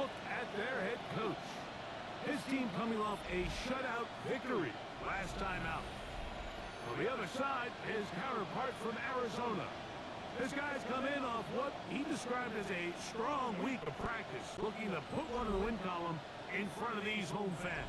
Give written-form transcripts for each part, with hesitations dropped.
look at their head coach. His team coming off a shutout victory last time out. On the other side, his counterpart from Arizona. His guys come in off what he described as a strong week of practice, looking to put one in the win column in front of these home fans.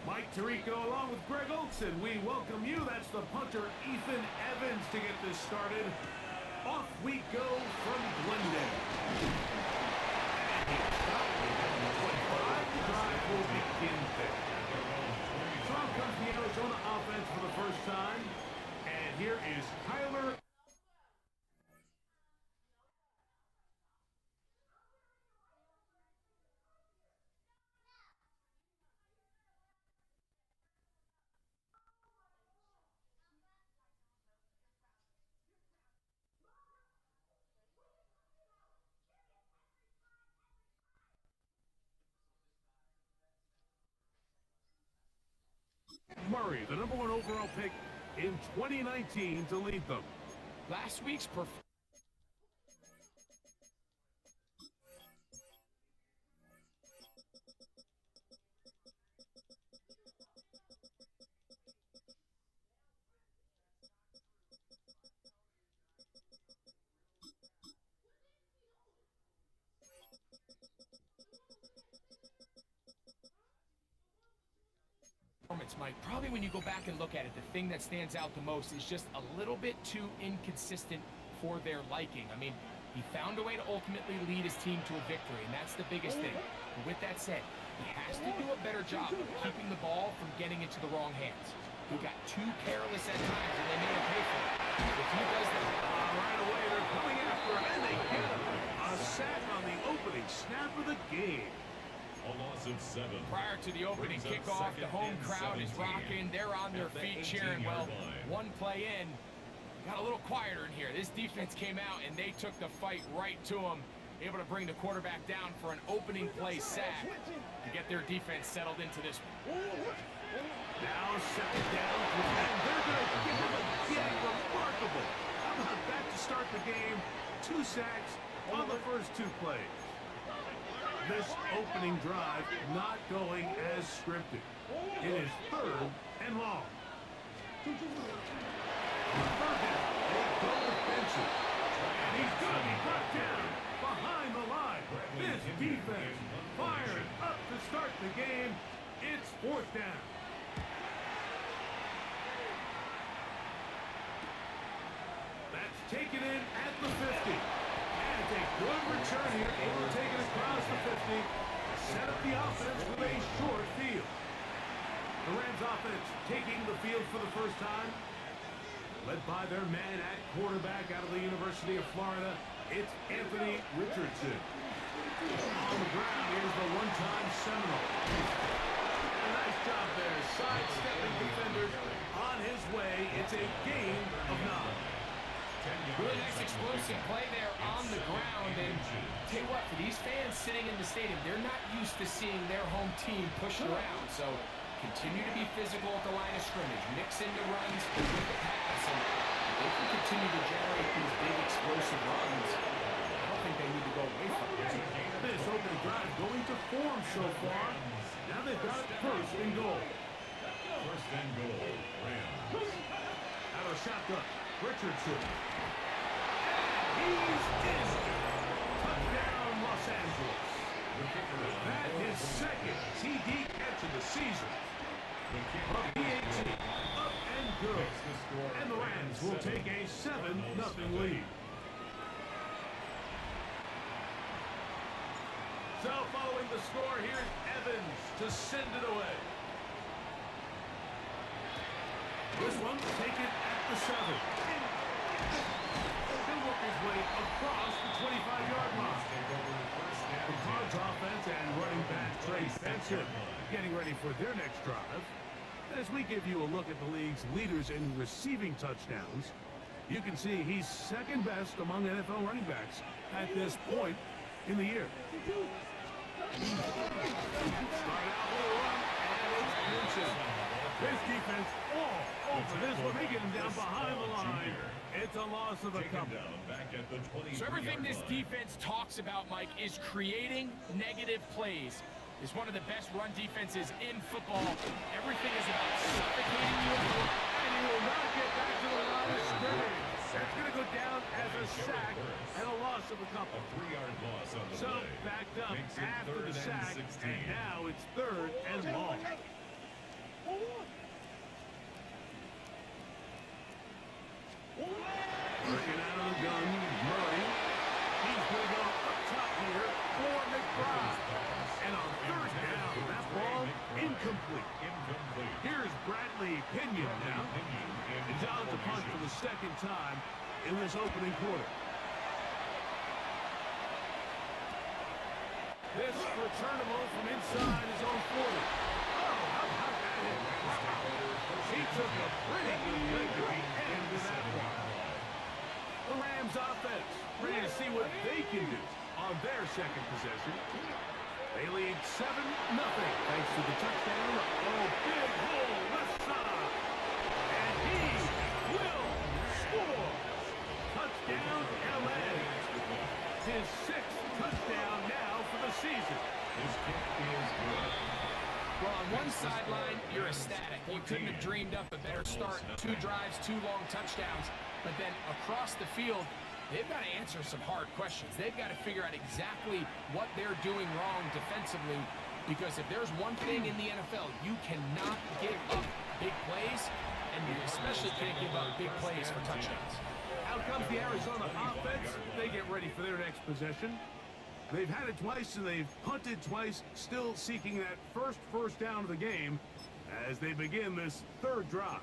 Mike Tirico along with Greg Olson. We welcome you. That's the punter, Ethan Evans, to get this started. Off we go from Glendale. And he's stopped with the 25. The drive will begin there. Strong comes the Arizona offense for the first time. And here is Kyler. Murray, the #1 overall pick in 2019 to lead them. Last week's performance. Mike, probably when you go back and look at it, the thing that stands out the most is just a little bit too inconsistent for their liking. I mean, he found a way to ultimately lead his team to a victory, and that's the biggest thing. But with that said, he has to do a better job of keeping the ball from getting into the wrong hands. He got too careless at times, and they made him pay for it. If he does that right away, they're coming after him, and they get him. A sack on the opening snap of the game. A loss of 7. Prior to the opening kickoff, the home crowd is rocking. They're on their feet cheering. Well, one play in, got a little quieter in here. This defense came out, and they took the fight right to him, able to bring the quarterback down for an opening play sack to get their defense settled into this one. Now second down, and they're going to give him again. Remarkable. How about that to start the game? 2 sacks on the first 2 plays. This opening drive not going as scripted. It is 3rd and long. Third down. They go with Benson. And he's going to be brought down behind the line. This defense fired up to start the game. It's 4th down. That's taken in at the 50. A good return here, able to take it across the 50, set up the offense with a short field. The Rams offense taking the field for the first time, led by their man at quarterback out of the University of Florida. It's Anthony Richardson. On the ground, here's the one-time Seminole. A nice job there, sidestepping defenders on his way. It's a gain of 9. Really nice explosive play there on the ground, and tell you what, for these fans sitting in the stadium, they're not used to seeing their home team pushed around, so continue to be physical at the line of scrimmage, mix into runs with the pass, and if they can continue to generate these big explosive runs, I don't think they need to go away from it. This opening drive going to form so far. Now they've got 1st and goal. 1st and goal, Rams. Out of shotgun, Richardson. He's in. Touchdown, Los Angeles. That 7-0 lead. So following the score, here's Evans to send it away. This one taken at the 7. He'll work his way across the 25-yard line. The Cards offense and running back Trey Benson getting ready for their next drive. As we give you a look at the league's leaders in receiving touchdowns, you can see he's second best among NFL running backs at this point in the year. Started out with a run, and it's Benson. His defense all over this one. They get him down behind the line. It's a loss of a couple. So everything this defense talks about, Mike, is creating negative plays. It's one of the best run defenses in football. Everything is about suffocating you. And he will not get back to the line of scrimmage. That's going to go down as a sack and a loss of a couple. A 3-yard loss on the So play. backed up Makes it after third the and sack, 16. and now it's 3rd and long. Working out of the gun, Murray. He's going to go up top here for McBride. And on 3rd down, that ball incomplete. Here's Bradley Pinion now. He's out to punt for the 2nd time in this opening quarter. This returnable from inside his own 40. Oh, how about that hit? He took a pretty good leg to the end of that one. The Rams offense ready to see what they can do on their 2nd possession. They lead 7-0 thanks to the touchdown. Oh, big hole left side. And he will score. Touchdown, LA. His 6th touchdown now for the season. His kick is good. Well, on one sideline, you're ecstatic. You couldn't have dreamed up a better start. 2 drives, 2 long touchdowns. But then across the field, they've got to answer some hard questions. They've got to figure out exactly what they're doing wrong defensively. Because if there's one thing in the NFL, you cannot give up big plays, and you especially can't give up big plays for touchdowns. Out comes the Arizona offense. They get ready for their next possession. They've had it twice, and they've punted twice, still seeking that first down of the game as they begin this 3rd drive.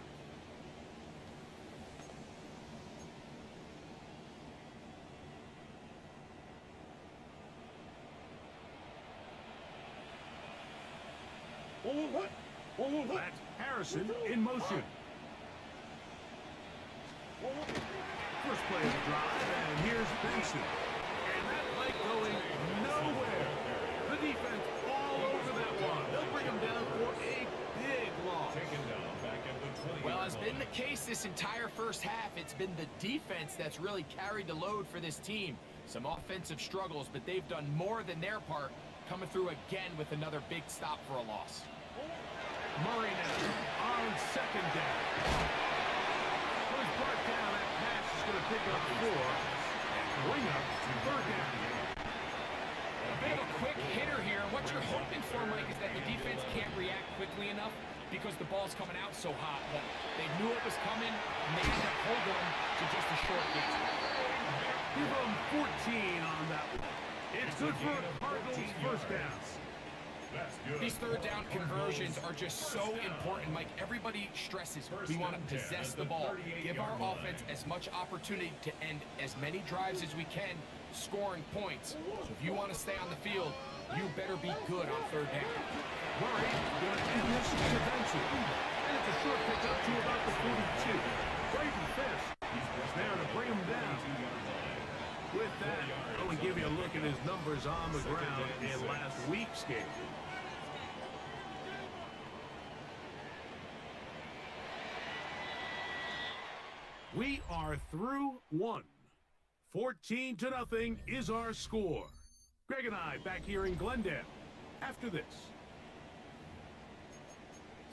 That's Harrison in motion. First play of the drive, and here's Benson. And that play going nowhere. The defense all over that one. They'll bring him down for a big loss. Taken down back at the 20. Well, as been the case this entire first half, it's been the defense that's really carried the load for this team. Some offensive struggles, but they've done more than their part, coming through again with another big stop for a loss. Murray now on 2nd down. First part down, that pass is going to pick up 4 and bring up 3rd down. A bit of a quick hitter here. What you're hoping for, Mike, is that the defense can't react quickly enough because the ball's coming out so hot. But they knew it was coming, and they ended up holding them to just a short gain. Give them 14 on that one. It's good for Cardinals' 1st down. That's good. These 3rd down conversions are just so important, Mike. Everybody stresses we want to possess the ball. Give our offense as much opportunity to end as many drives as we can, scoring points. So if you want to stay on the field, you better be good on 3rd down. Murray going to end this to Benson. And it's a short pickup to about the 42. Brayden Fisk is there to bring him down. With that, I'm going to give you a look at his numbers on the ground in last week's game. We are through 1. 14-0 is our score. Greg and I back here in Glendale after this.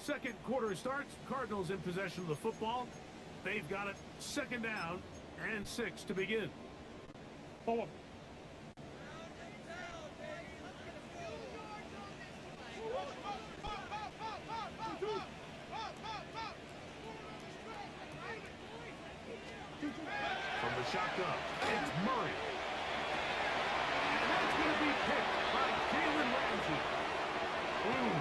2nd quarter starts. Cardinals in possession of the football. They've got it 2nd down and 6 to begin. Forward. shotgun. It's Murray. And that's going to be picked by Jalen Ramsey. And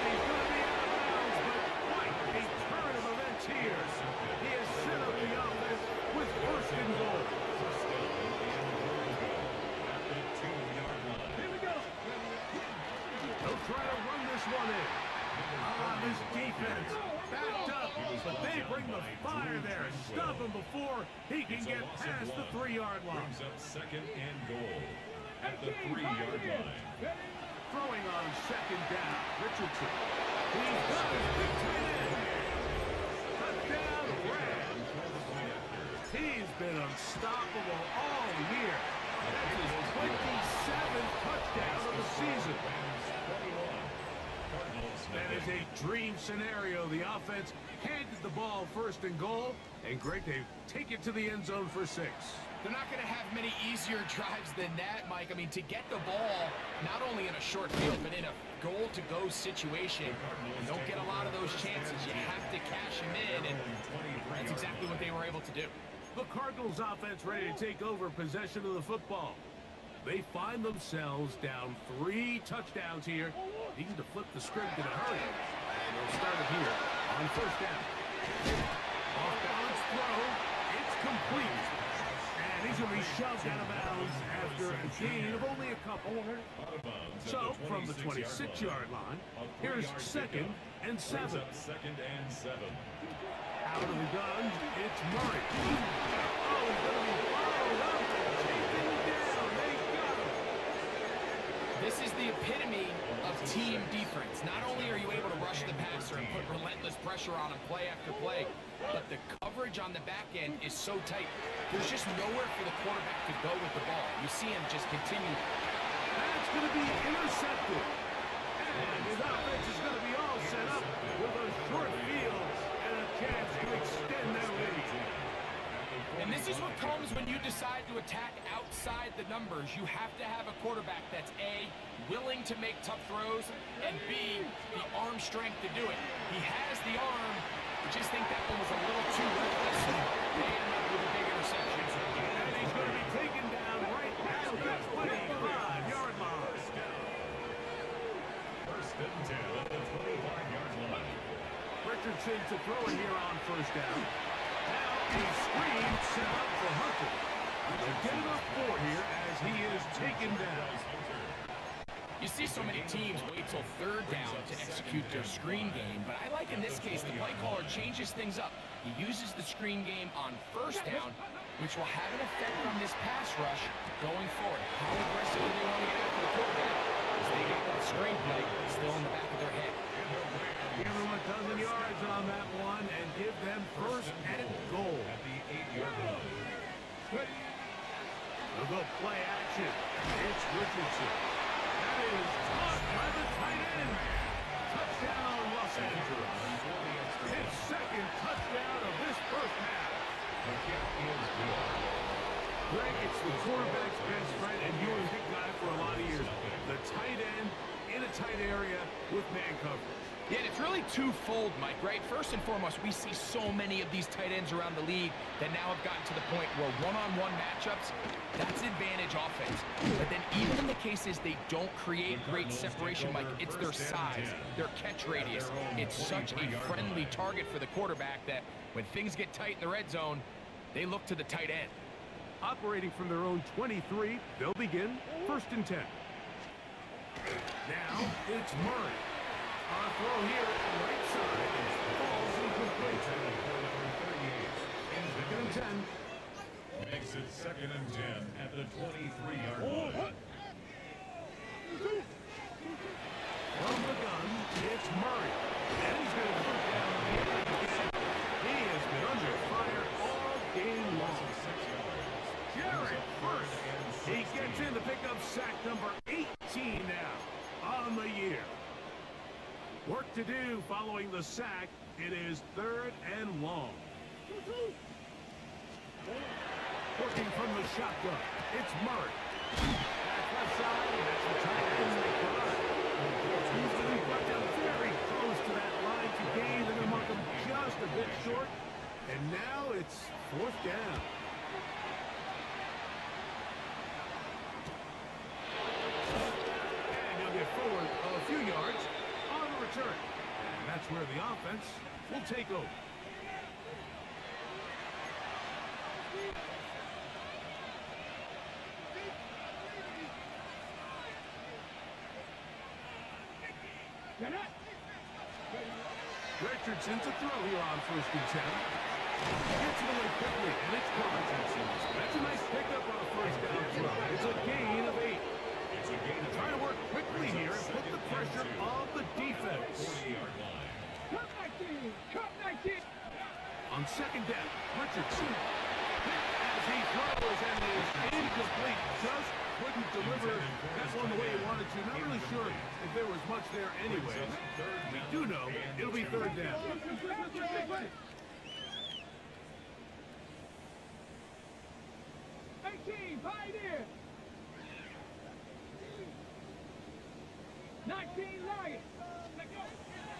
he's going to be out of bounds, but quite a turn of events here. He has set up the offense with first and goal. Here we go. They'll try to run this one in. This defense backed up, but they bring the fire there and stop him before he can get past the 3-yard line. Brings up second and goal at the 3-yard line. Throwing on second down, Richardson. He's got his big tight end. Touchdown, Rams. He's been unstoppable all year. That's his 27th touchdown of the season. That is a dream scenario. The offense handed the ball first and goal, and Greg, they take it to the end zone for 6. They're not going to have many easier drives than that, Mike. I mean, to get the ball, not only in a short field, but in a goal-to-go situation, you don't get a lot of those chances. You have to cash them in, and that's exactly what they were able to do. The Cardinals offense ready to take over possession of the football. They find themselves down 3 touchdowns here. Needing to flip the script in a hurry. And they'll start it here on first down. Off-balance throw. It's complete. And he's going to be shoved out of bounds after a gain of only a couple. So, from the 26-yard line, here's second and 7. Second and 7. Out of the gun, it's Murray. Oh, he's going to be followed up and taken down. They got him. This is the epitome of team defense. Not only are you able to rush the passer and put relentless pressure on him play after play, but the coverage on the back end is so tight. There's just nowhere for the quarterback to go with the ball. You see him just continue. That's going to be intercepted. And his offense is going to be all set up with a short field and a chance to extend their lead. And this is what comes when you decide to attack outside the numbers. You have to have a quarterback that's A, willing to make tough throws, and B, the arm strength to do it. He has the arm. I just think that one was a little too reckless. They end up with a big interception. And he's going to be taken down right at the 25-yard line. First and 10 at the 25-yard line. Richardson to throw it here on first down. Now a screen set up for Hunter. They'll get it up 4 here as he is taken down. You see so many teams wait till third down to execute their screen game, but I like in this case the play caller changes things up. He uses the screen game on first down, which will have an effect on this pass rush going forward. How aggressive do they want to get after the quarterback? Because they got that screen play still in the back of their head. Give them a dozen yards on that one and give them first and goal. At the 8-yard line. They'll go play action. It's Richardson. That is caught by the tight end. Touchdown, Los Angeles. His second touchdown of this first half. The kick is good. Greg, it's the quarterback's best friend, and you were a big guy for a lot of years. The tight end in a tight area with man coverage. Yeah, and it's really twofold, Mike, right? First and foremost, we see so many of these tight ends around the league that now have gotten to the point where one-on-one matchups, that's advantage offense. But then even in the cases they don't create great separation, Mike, it's their size, their catch radius. It's such a friendly target for the quarterback that when things get tight in the red zone, they look to the tight end. Operating from their own 23, they'll begin first and 10. Now, it's Murray. On a throw here at the right side. Falls incomplete. Second and 10. Makes it second and 10 at the 23-yard line. From the gun, it's Murray. And he's going to put down the again. He has been under fire all game long. Jared first. He gets in to pick up sack number 18 now on the year. Work to do following the sack. It is third and long. Working from the shotgun. It's Murray. That's left side. That's the tight end. He's going to be brought down very close to that line to gain. They're going to mark him just a bit where the offense will take over. Richardson to throw here on first and 10. Gets it away quickly, and it's caught. That's a nice pickup on a first down throw. It's a gain of 8. Trying to work quickly here and put the pressure on the defense. On second down, Richardson. As he throws and is incomplete. Just couldn't deliver that one the way he wanted to. Not really sure if there was much there anyways. We do know it'll be third down. 18, Pioneer. 19, Lion.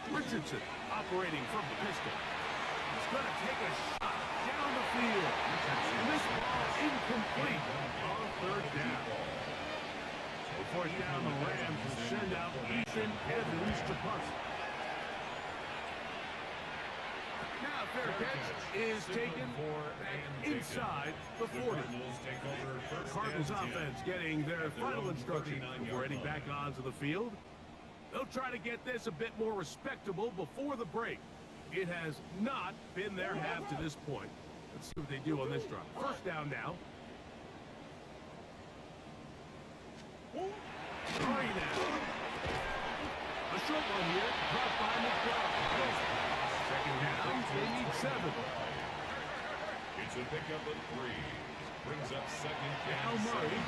Richardson operating from the pistol. He's going to take a shot down the field. And this ball incomplete on third down. So fourth down, the Rams will send out Ethan Evans to punt. Now fair catch is taken back inside the 40. Cardinals offense getting their final instruction before heading back onto the field. They'll try to get this a bit more respectable before the break. It has not been their half to this point. Let's see what they do on this drive. First down now. Murray now. A short one here. Caught by McBride. Second down, they need 7. It's a pickup of 3. Brings up second Now down. Murray.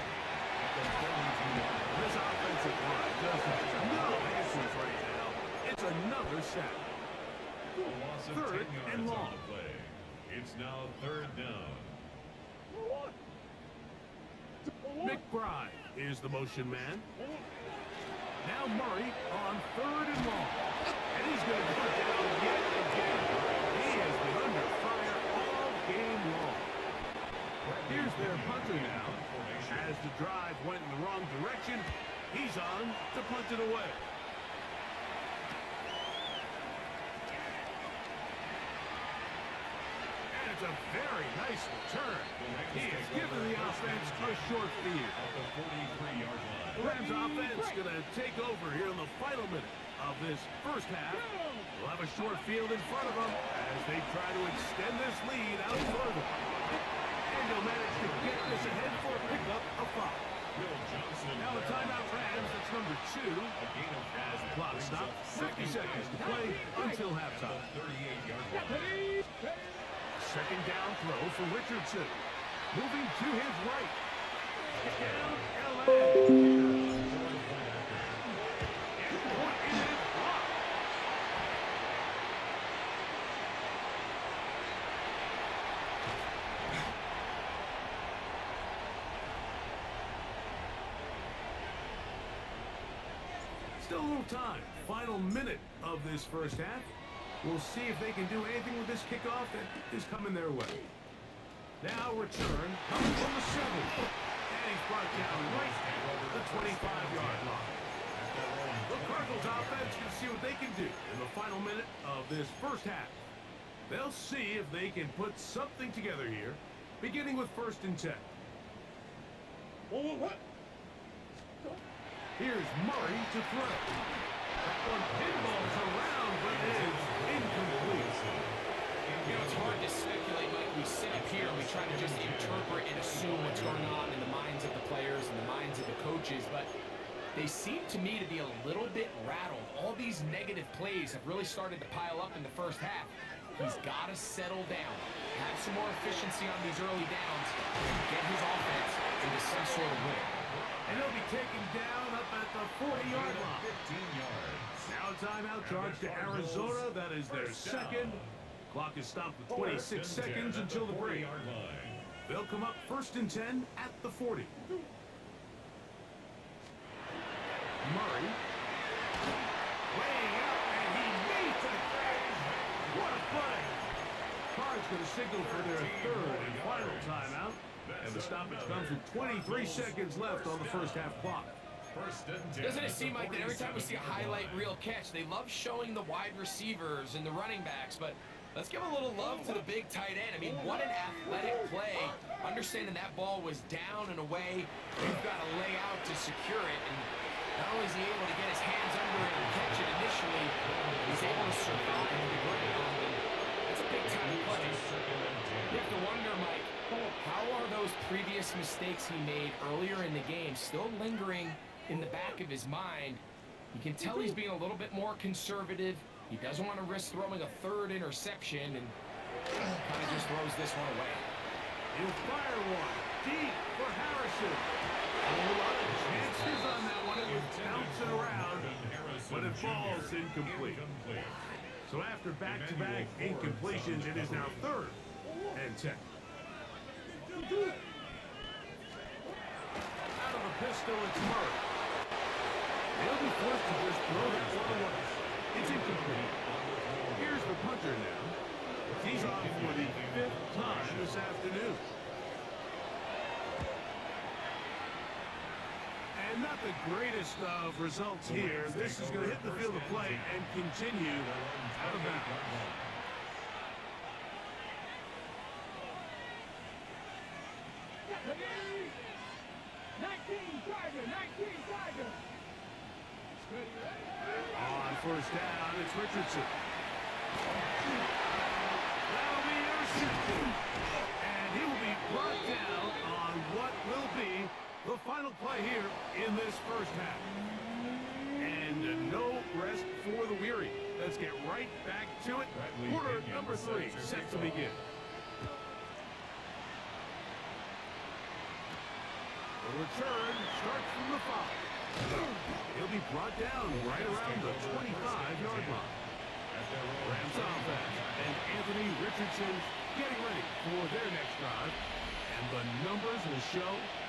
This offensive line just has no answers right now. It's another sack. A loss of Third 10 yards and long. on the play. It's now third down. McBride is the motion man. Now Murray on third and long. And he's going to put down yet again. He has been under fire all game long. Here's their punter now. As the drive went in the wrong direction, he's on to punt it away. And it's a very nice return. He has given the offense a short field. At the 43-yard line. The Rams offense going to take over here in the final minute of this first half. They'll have a short field in front of them as they try to extend this lead out further. And they'll manage to get this ahead for a pickup of 5. Now the timeout Rams, that's number 2. As the clock stops, 50 seconds to play until halftime. 38-yard line. Second down throw for Richardson. Moving to his right. Down LA. Still a little time. Final minute of this first half. We'll see if they can do anything with this kickoff that is coming their way. Now return coming from the 7. And he's brought down right at the 25-yard line. The Cardinals offense can see what they can do in the final minute of this first half. They'll see if they can put something together here, beginning with first and 10. Here's Murray to throw. That one pinballs around, but is incomplete. You know, it's hard to speculate, Mike. We sit up here and we try to just interpret and assume what's going on in the minds of the players and the minds of the coaches, but they seem to me to be a little bit rattled. All these negative plays have really started to pile up in the first half. He's got to settle down, have some more efficiency on these early downs, and get his offense into some sort of rhythm. And he'll be taken down up at the 40-yard line. 15 yards. Now a timeout charge to Arizona. That is their second. Clock is stopped with 26 seconds until the break. They'll come up first and 10 at the 40. Murray. Laying out, and he meets it. What a play. Cards going to signal for their third and final timeout. And the stoppage comes with 23 seconds left on the first half clock. First and 10. Doesn't it seem like that every time we see a highlight reel catch, they love showing the wide receivers and the running backs, but let's give a little love to the big tight end. I mean, what an athletic play. Understanding that ball was down and away, you've got to lay out to secure it, and not only is he able to get his hands under it and catch it initially, he's able to survive the ground. That's a big-time play. You have to wonder, Mike, how are those previous mistakes he made earlier in the game still lingering in the back of his mind? You can tell he's being a little bit more conservative. He doesn't want to risk throwing a third interception and kind of just throws this one away. He'll fire one deep for Harrison. A lot of chances on that one. It was bouncing around, but it falls incomplete. So after back-to-back incompletions, it is now 3rd and 10. Out of the pistol, it's Murray. They'll be forced to just throw that one away. It's incomplete. Here's the punter now. He's off for the 5th time this afternoon. And not the greatest of results here. This is going to hit the field of play and continue out of bounds. On first down, it's Richardson. That'll be intercepted. And he will be brought down on what will be the final play here in this first half. And no rest for the weary. Let's get right back to it. Quarter number 3 set to begin. The return starts from the 5. He'll be brought down right around the 25-yard line. Rams offense and Anthony Richardson getting ready for their next drive. And the numbers will show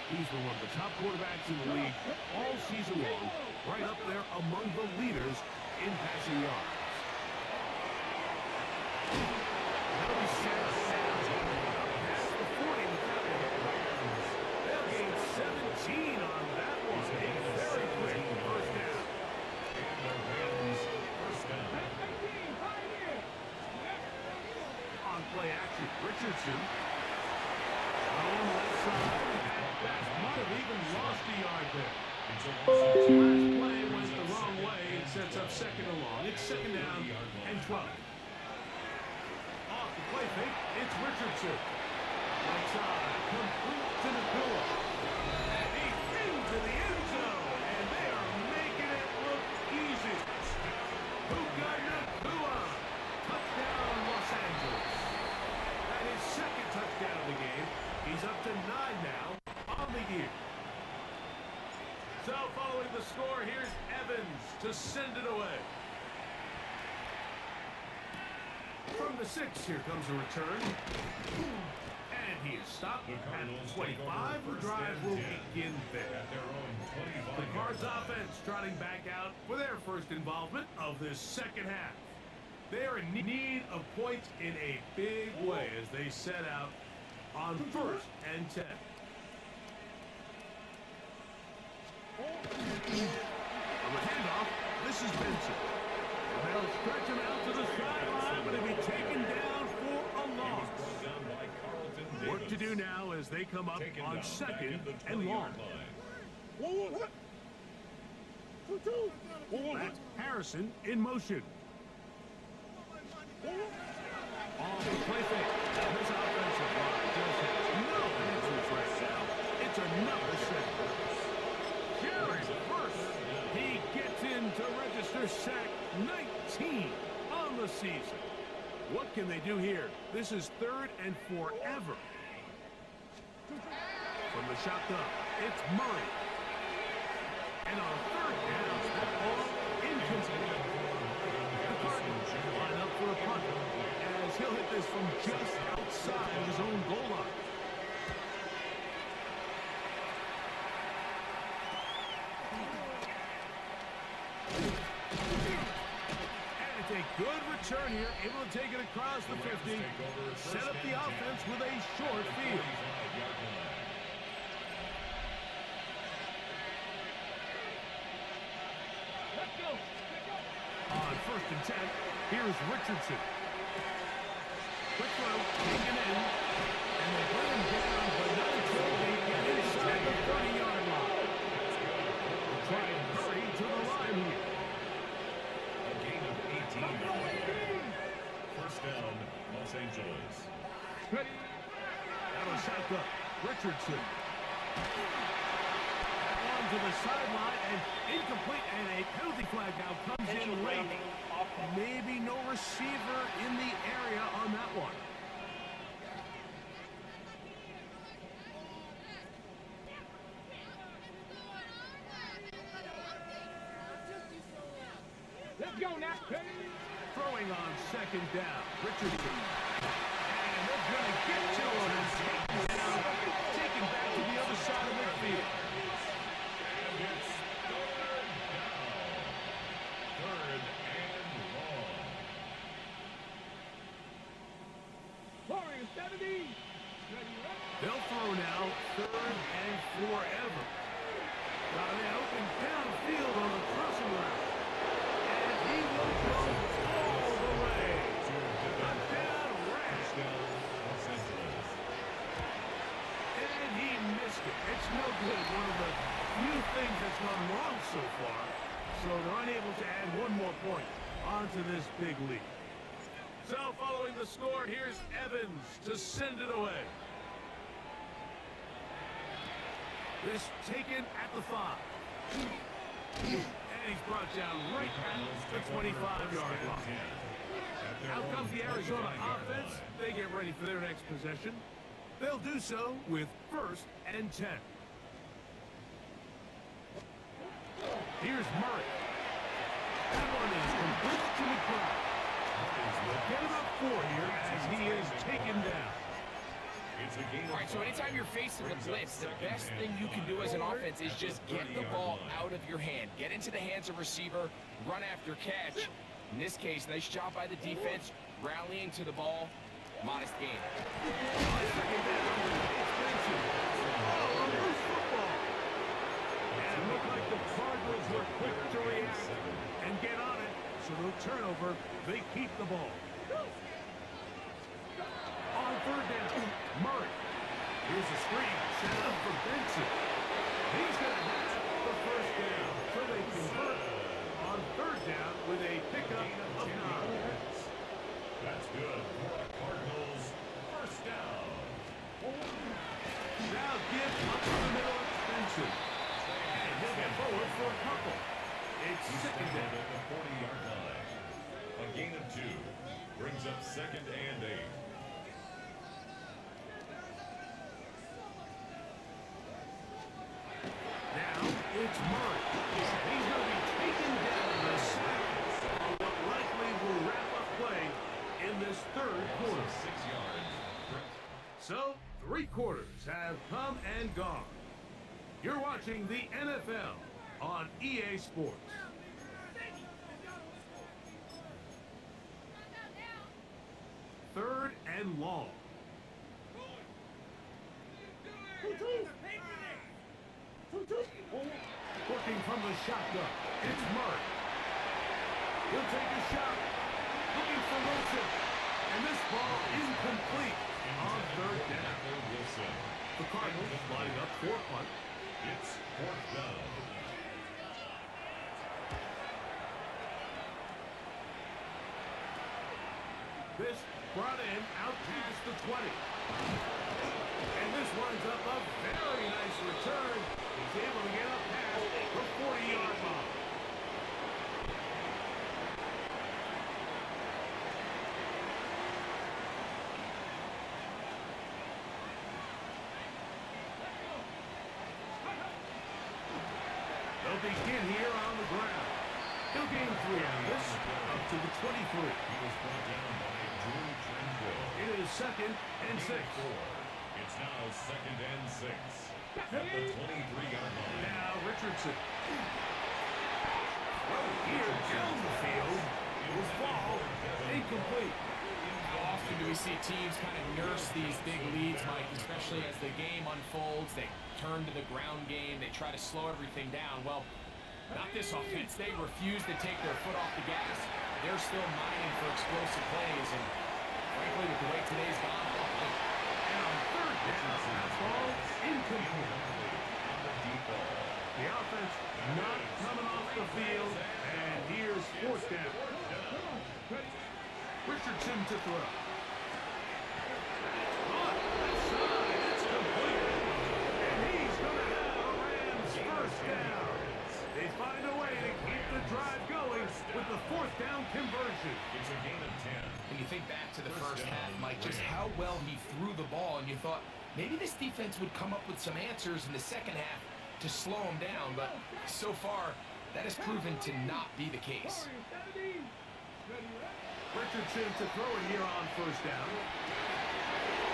he's been one of the top quarterbacks in the league all season long, right up there among the leaders in passing yards. That'll be set past the 40 with that one. They'll gain 17 on that one. A very quick first down. On play action, Richardson. On left side. That might have even lost a yard there. Last play went the wrong way and sets up 2nd and long. It's 2nd down and 12. Off the play fake, it's Richardson. Right side, complete to Nakua. And he's into the end zone, and they are making it look easy. Puka Nakua. Touchdown, Los Angeles. And his 2nd touchdown of the game. He's up to 9 now on the year. So following the score, here's Evans to send it away. From the 6, here comes a return. And he is stopped at the 25. The drive will begin there. The Cards offense trotting back out for their first involvement of this second half. They are in need of points in a big way as they set out on 1st and 10. On the handoff, this is Benson. They'll stretch him out to the sideline, but he'll be taken down for a loss. Work to do now as they come up on 2nd and long. That's Harrison in motion. Off the play fake. This offensive line just has no answers right now. It's another sack. Jerry first. He gets in to register sack 19 on the season. What can they do here? This is 3rd and forever. From the shotgun, it's Murray. And on 3rd down, that ball incomplete. The Cardinals line up for a punt as he'll hit this from just outside his own goal line. And it's a good return here, able to take it across the 50, set up the offense with a short field. first and 10. Here's Richardson. Quick throw, taken in. And they bring him down, but not until they get inside the 30-yard line. They'll try and hurry to the line here. A gain of 18. First down, Los Angeles. Ready. Out of shotgun, Richardson. On to the sideline and incomplete, and a penalty flag now comes in late. Maybe no receiver in the area on that one. Let's go now. Ready. Throwing on second down, Richardson. And they're going to get to him and take him down. Taken back to the other side of midfield. And it's third and long. Warriors 70. Ready, ready. They'll throw now, third and forever. Got an open downfield on the crossing route. And he will go all the way. A down rat. Los Angeles. And he missed it. It's no good. One of the few things that's gone wrong so far. So they're unable to add one more point onto this big lead. So following the score, here's Evans to send it away. This taken at the 5. And he's brought down right at the 25-yard line. Out comes the Arizona offense. They get ready for their next possession. They'll do so with first and 10. Here's Murray. That one is complete to McBride. They'll get him up 4 here as he is taken down. All right, so anytime you're facing the blitz, the best thing you can do as an offense is just get the ball out of your hand. Get into the hands of receiver, run after catch. In this case, nice job by the defense, rallying to the ball. Modest gain. Second down, it's Benson. Oh, a loose football. And it looked like the Cardinals were quick to react and get on it. So no turnover, they keep the ball. On third down, Murray. Here's a screen set up for Benson. He's going to have the first down. So they convert on third down with a pickup of 9. That's good for the Cardinals. First down. Now give up in the middle of Benson. And he'll get forward for a couple. It's second down. At the 40-yard line. A gain of 2 brings up second and 8. Now it's Murray. He's going to be taken down the sack on what likely will wrap up play in this third quarter. 6 yards. So, 3 quarters have come and gone. You're watching the NFL on EA Sports. Third and long. Working from the shotgun, it's Murray. He'll take a shot, looking for Wilson. And this ball incomplete on third down. Wilson. The Cardinals lining up for a punt. It's fourth down. This brought in out past the 20. And this winds up a very nice return. He's able to get up past the 40-yard line. They'll begin here on the ground. He'll gain 3 on this, up to the 23. He was brought down by Drew Tranquil. It is second and 6. It's now second and 6. At the 23-yard line. Now Richardson. Here down the field. It will fall. Incomplete. How often do we see teams kind of nurse these big leads, Mike, especially as the game unfolds? They turn to the ground game. They try to slow everything down. Well, not this offense. They refuse to take their foot off the gas. they're still mining for explosive plays, and frankly, with the way today's gone, And on third down, that ball incomplete. The offense not coming off the field, and here's fourth down. Richardson to throw. It's complete. And he's going to have a Rams first down. They find a way to keep the drive going with the fourth down conversion. It's a gain of 10. when you think back to the first half, Mike, just how well he threw the ball, and you thought maybe this defense would come up with some answers in the second half to slow him down, but so far, that has proven to not be the case. Richardson to throw it here on first down.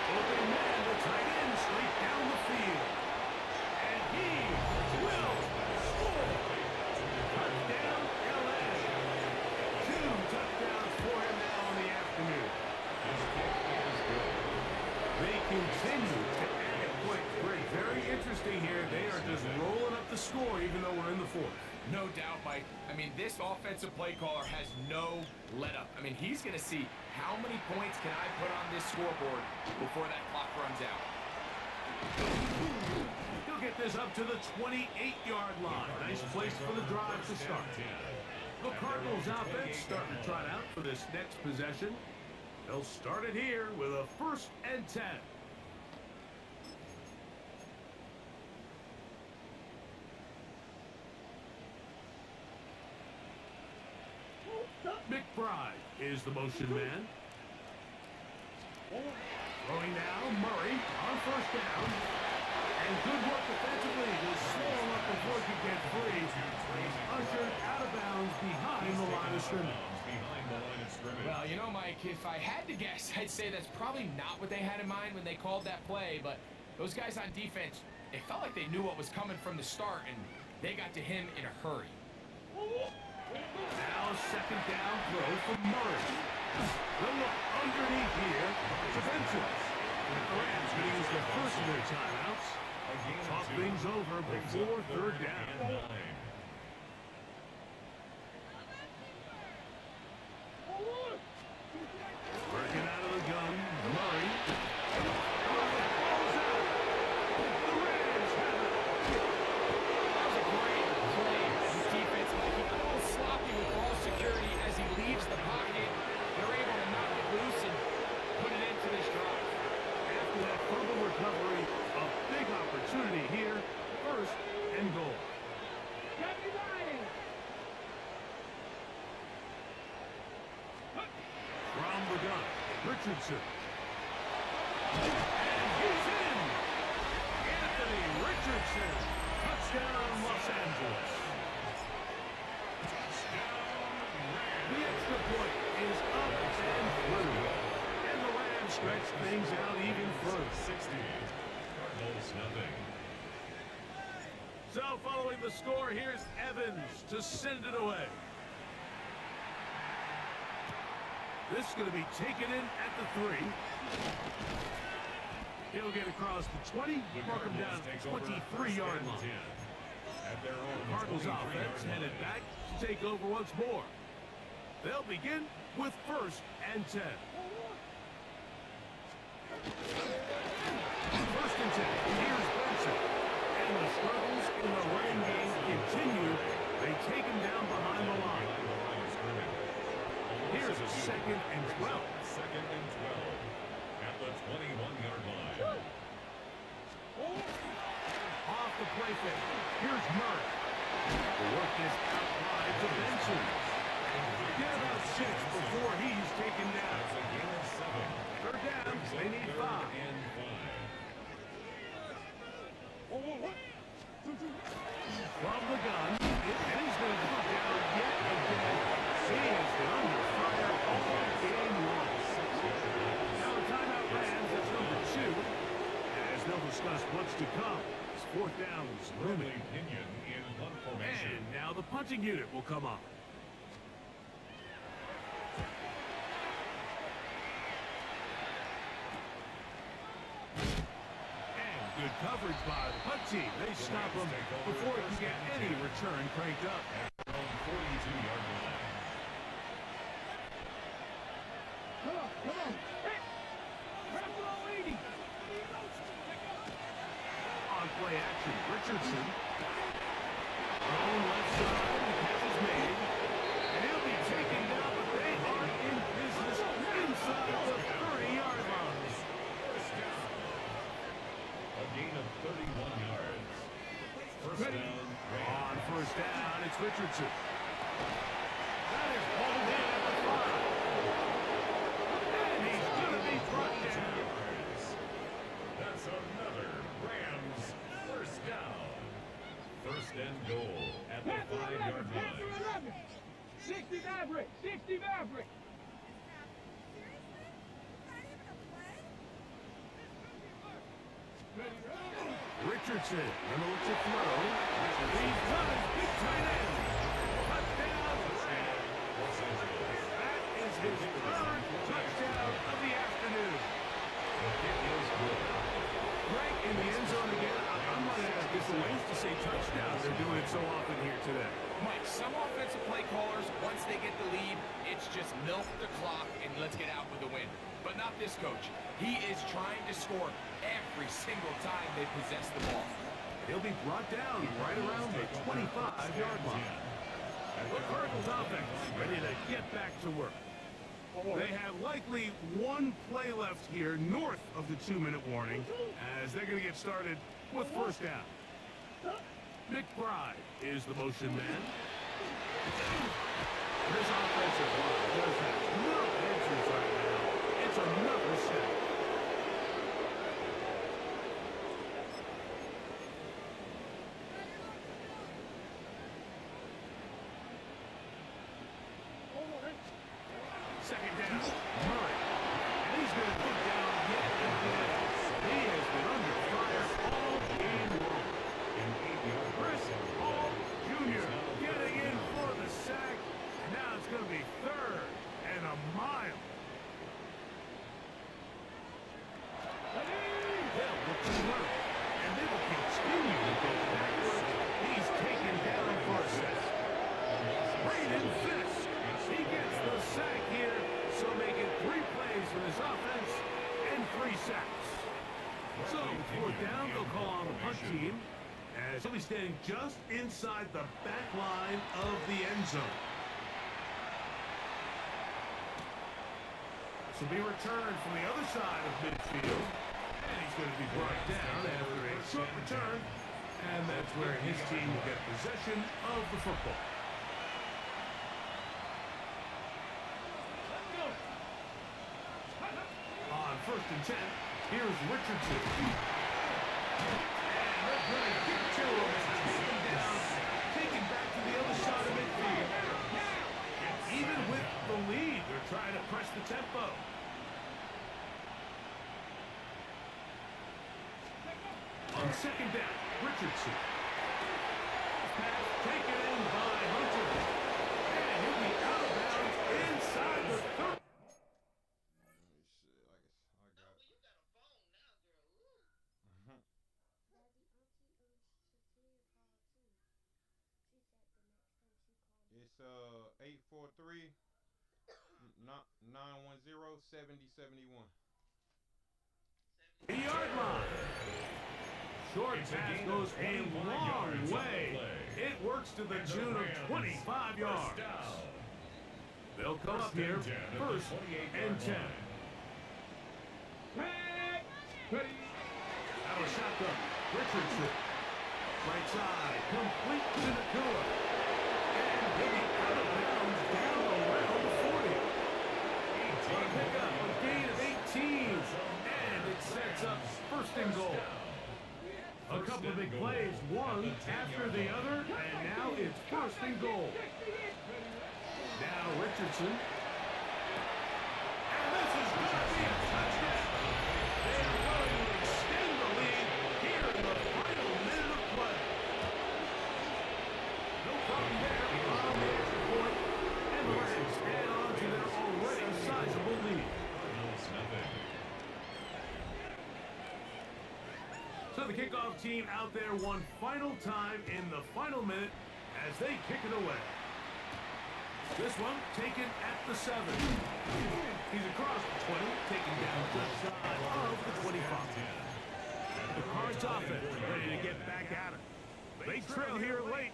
Open man, the tight end, straight down the field. And he will score. Touchdown, LA. 2 touchdowns for him now in the afternoon. His kick is good. They continue to add points. Great. Very interesting here. They are just rolling up the score even though we're in the fourth. No doubt, Mike. I mean, this offensive play caller has no let-up. I mean, he's going to see how many points can I put on this scoreboard before that clock runs out. He'll get this up to the 28-yard line. Nice place for the drive to start. The Cardinals offense starting to trot out for this next possession. They'll start it here with a 1st and 10. McBride is the motion man. Throwing now, Murray on first down. And good work defensively to slow him up before he can get free. He's ushered out of bounds behind the line of scrimmage. Well, you know, Mike, if I had to guess, I'd say that's probably not what they had in mind when they called that play, but those guys on defense, it felt like they knew what was coming from the start, and they got to him in a hurry. Now 2nd down throw from Murray. They'll look underneath here to Benson. And the Rams going to use the first of their timeouts. Talk things over before 3rd down. Working out of the gun, Murray. Sloppy with ball security as he leaves the pocket. They're able to knock it loose and put it into this drive. After that fumble recovery, a big opportunity here. 1st and goal. From the gun, Richardson. And he's in! Anthony Richardson. Touchdown, Los Angeles. The extra point is up and through. And the Rams stretch things out even further. 60. Cardinals nothing. So following the score, here's Evans to send it away. This is going to be taken in at the 3. He'll get across the 20, mark him down at the 23-yard line. The Cardinals offense headed back to take over once more. They'll begin with 1st and 10. 1st and 10. Here's Benson. And the struggles in the running game continue. They take him down behind the line. Here's a 2nd and 12. 2nd and 12. At the 21-yard line. Off the play fake. Here's Murray. The work is out wide to Benson. Get about 6 before he's taken down. It's a gain of 7. 3rd down. They need 5. And 5. From the gun. And he's going to go down yet again. He has been under fire all game long. Now the timeout lands. It's number 2. As they'll discuss what's to come. 4th down is looming. Pinion in punt formation. And now the punting unit will come on. And good coverage by the punt team. They stop him before he can get any return cranked up. At the 42-yard line. Richardson. Thrown left side, the catch is made. And he'll be taken down, but they are in business inside the 30-yard line. A gain of 31 yards. First down. On first down, it's Richardson. That is pulled in at the 5. And he's going to be brought down. That's another Rams first down. First and goal at the 5-yard line. 60 Maverick! 60 Maverick! Richardson, going to look to throw. He's got his big tight end. Touchdown, Rams. That is his third touchdown of the afternoon. The kick is good. Right in the end zone again. I'm going to ask different ways to say touchdown. They're doing it so often here today. Mike, some offensive play callers, once they get the lead, it's just milk the clock and let's get out with the win. But not this coach. He is trying to score every single time they possess the ball. He'll be brought down right around the 25-yard line. The Cardinals offense ready to get back to work. They have likely one play left here north of the 2-minute warning as they're going to get started with first down. McBride is the motion man. This offensive line just has no answers right now. It's another sack. Second down, Murray. And he's going to put down yet again. He has been under fire all game long. Chris Hall Jr. getting in for the sack. And now it's going to be third and a mile. They'll look to Murray. And they will continue to go backwards. He's taken down for a sack. Braden Fisk. He gets the sack here, so making 3 plays for this offense and 3 sacks. So, 4th down, they'll call on the punt team, as he'll be standing just inside the back line of the end zone. This will be returned from the other side of midfield, and he's going to be brought down after a short return, and that's where his team will get possession of the football. On 1st and 10, here's Richardson. And they're going to get to him as he's taken down, taken back to the other side of midfield. Even with the lead, they're trying to press the tempo. On 2nd down, Richardson. Pass taken in by Hunter. And he'll be out of bounds inside the 30. It's 843-910-7071. 80-yard line. Short pass goes a long way. It works to the tune of 25 yards. They'll come up here 1st and 10. Out of shotgun, Richardson. Right side, complete to Nakua. And he'll be out of bounds down around the 40. On a pickup, a gain of 18. And it sets up 1st and goal. A couple of big plays, one after the other, and now it's 1st and goal. Now Richardson. And this is going to be a touchdown. They are going to extend the lead here in the final minute of play. No problem there on the extra point. And the Rams add on to their already sizable lead. So the kickoff team out there one final time in the final minute as they kick it away. This one taken at the 7. He's across the 20, taken down just side of the 25. The Cards offense ready to get back at it. They trail here late.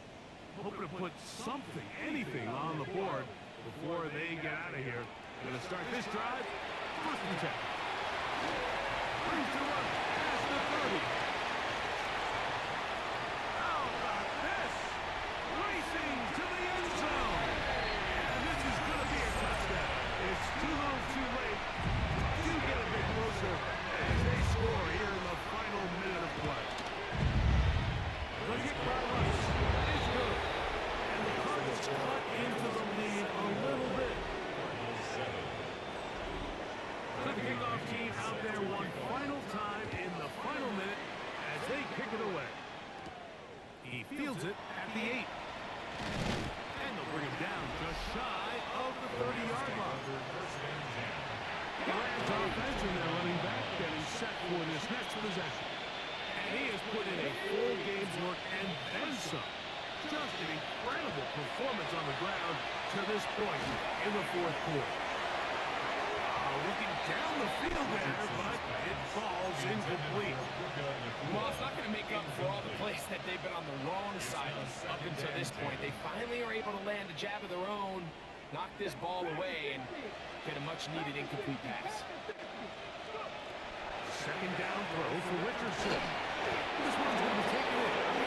Hoping to put something, anything on the board before they get out of here. Going to start this drive. First and 10. Brings to run past the 30. How about this? Racing to the end zone. And this is going to be a touchdown. It's too little too late. Do get a bit closer as they score here in the final minute of play. The kick by Rice is good. And the Cardinals cut into the lead a little bit. So the kickoff team out there one final time in the final minute as they kick it away. He fields it at the 8. And they'll bring him down just shy of the 30-yard line. The Rams offense and their running back getting set for this next possession. And he has put in a full game's work and then some. Just an incredible performance on the ground to this point in the fourth quarter. Looking down the field there, but it falls incomplete. Well, it's not going to make up for all the plays that they've been on the wrong side of up until this point. They finally are able to land a jab of their own, knock this ball away, and get a much-needed incomplete pass. Second down throw for Richardson. This one's going to be taken in